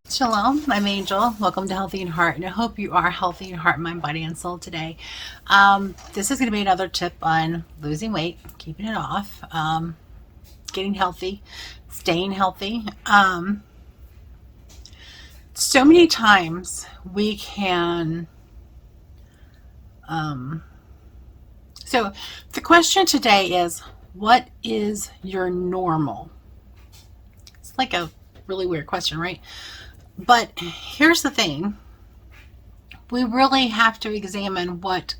Shalom, I'm Angel. Welcome to Healthy in Heart, and I hope you are healthy in heart, mind, body, and soul today. This is going to be another tip on losing weight, keeping it off, getting healthy, staying healthy. So many times we can. So the question today is, what is your normal? It's like a really weird question, right? But here's the thing. We really have to examine what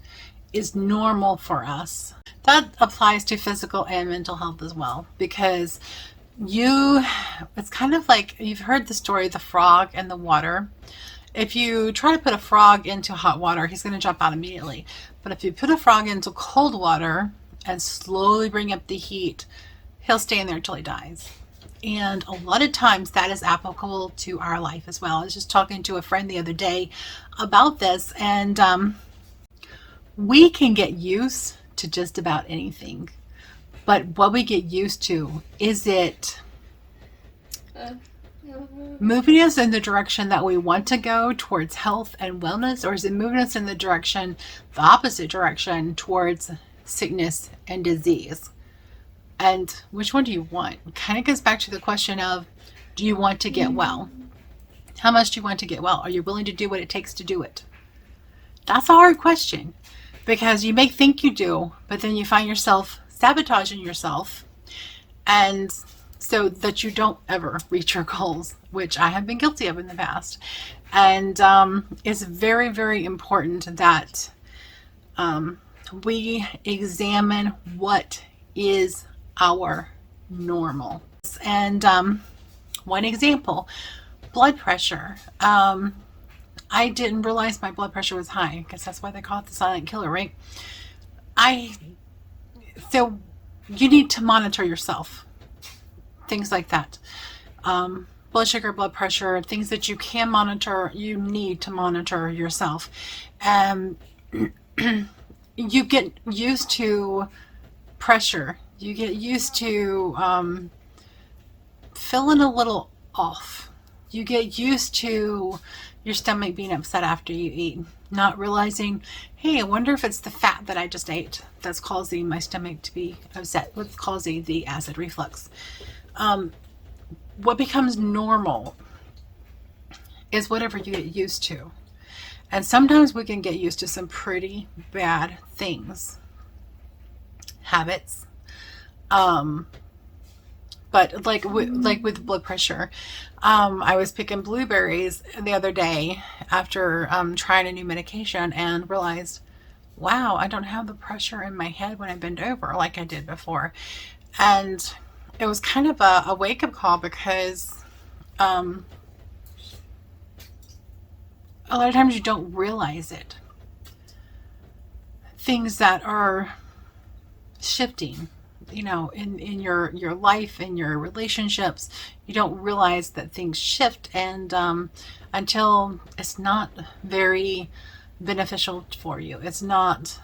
is normal for us. That applies to physical and mental health as well, because it's kind of like, you've heard the story, the frog and the water. If you try to put a frog into hot water, he's going to jump out immediately. But if you put a frog into cold water and slowly bring up the heat, he'll stay in there until he dies. And a lot of times that is applicable to our life as well. I was just talking to a friend the other day about this, and we can get used to just about anything. But what we get used to, is it moving us in the direction that we want to go towards health and wellness, or is it moving us in the opposite direction, towards sickness and disease? And which one do you want? It kind of goes back to the question of, do you want to get well? How much do you want to get well? Are you willing to do what it takes to do it? That's a hard question, because you may think you do, but then you find yourself sabotaging yourself, and so that you don't ever reach your goals, which I have been guilty of in the past. And it's very, very important that we examine what is our normal. And one example, blood pressure. I didn't realize my blood pressure was high, because that's why they call it the silent killer, right? So you need to monitor yourself. Things like that. Blood sugar, blood pressure, things that you can monitor, you need to monitor yourself. You get used to pressure. You get used to feeling a little off. You get used to your stomach being upset after you eat, not realizing, hey, I wonder if it's the fat that I just ate that's causing my stomach to be upset, what's causing the acid reflux. What becomes normal is whatever you get used to. And sometimes we can get used to some pretty bad things, habits. But like with blood pressure, I was picking blueberries the other day after trying a new medication, and realized, wow, I don't have the pressure in my head when I bend over like I did before. And it was kind of a wake-up call, because a lot of times you don't realize it. Things that are shifting, in your life, in your relationships, you don't realize that things shift, and until it's not very beneficial for you. It's not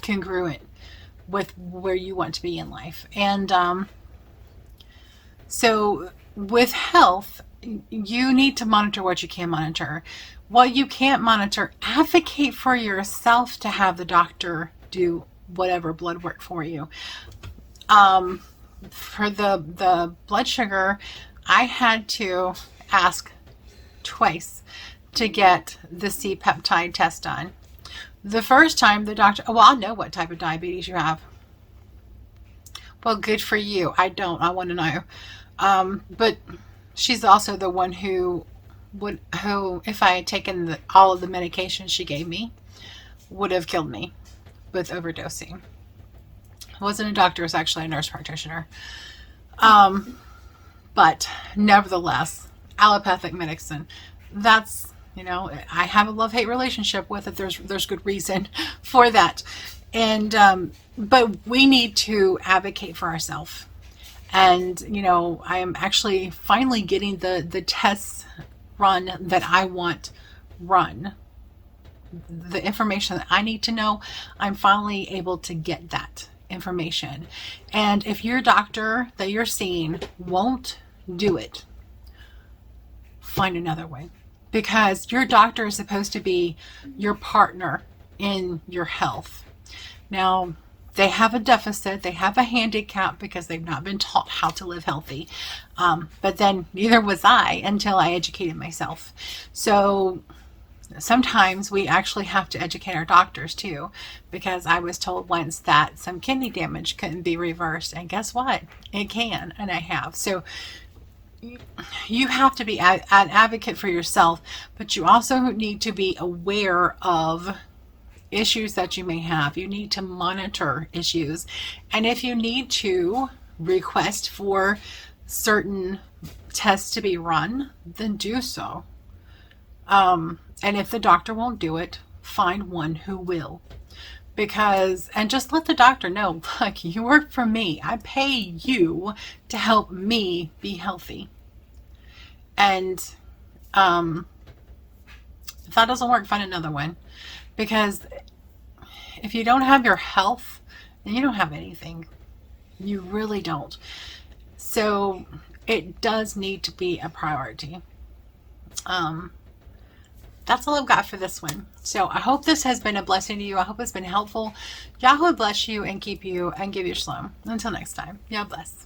congruent with where you want to be in life. And so with health, you need to monitor what you can monitor. What you can't monitor, advocate for yourself to have the doctor do whatever blood work for you. For the blood sugar, I had to ask twice to get the C-peptide test done. The first time the doctor, well, I know what type of diabetes you have. Well, good for you. I don't. I want to know. But she's also the one who, if I had taken all of the medication she gave me, would have killed me. with overdosing. I wasn't a doctor, I was actually a nurse practitioner. But nevertheless, allopathic medicine, that's, I have a love-hate relationship with it. There's good reason for that. And, but we need to advocate for ourselves. And, I am actually finally getting the tests run that I want run. The information that I need to know, I'm finally able to get that information. And if your doctor that you're seeing won't do it, find another way. Because your doctor is supposed to be your partner in your health. Now, they have a deficit, they have a handicap because they've not been taught how to live healthy. But then neither was I until I educated myself. So sometimes we actually have to educate our doctors too, because I was told once that some kidney damage couldn't be reversed. And guess what? It can, and I have. So you have to be an advocate for yourself, but you also need to be aware of issues that you may have. You need to monitor issues. And if you need to request for certain tests to be run, then do so. And if the doctor won't do it, find one who will. And just let the doctor know, look, you work for me. I pay you to help me be healthy. And if that doesn't work, find another one. Because if you don't have your health, then you don't have anything. You really don't. So it does need to be a priority. That's all I've got for this one. So I hope this has been a blessing to you. I hope it's been helpful. Yahweh bless you and keep you and give you shalom. Until next time. Yah bless.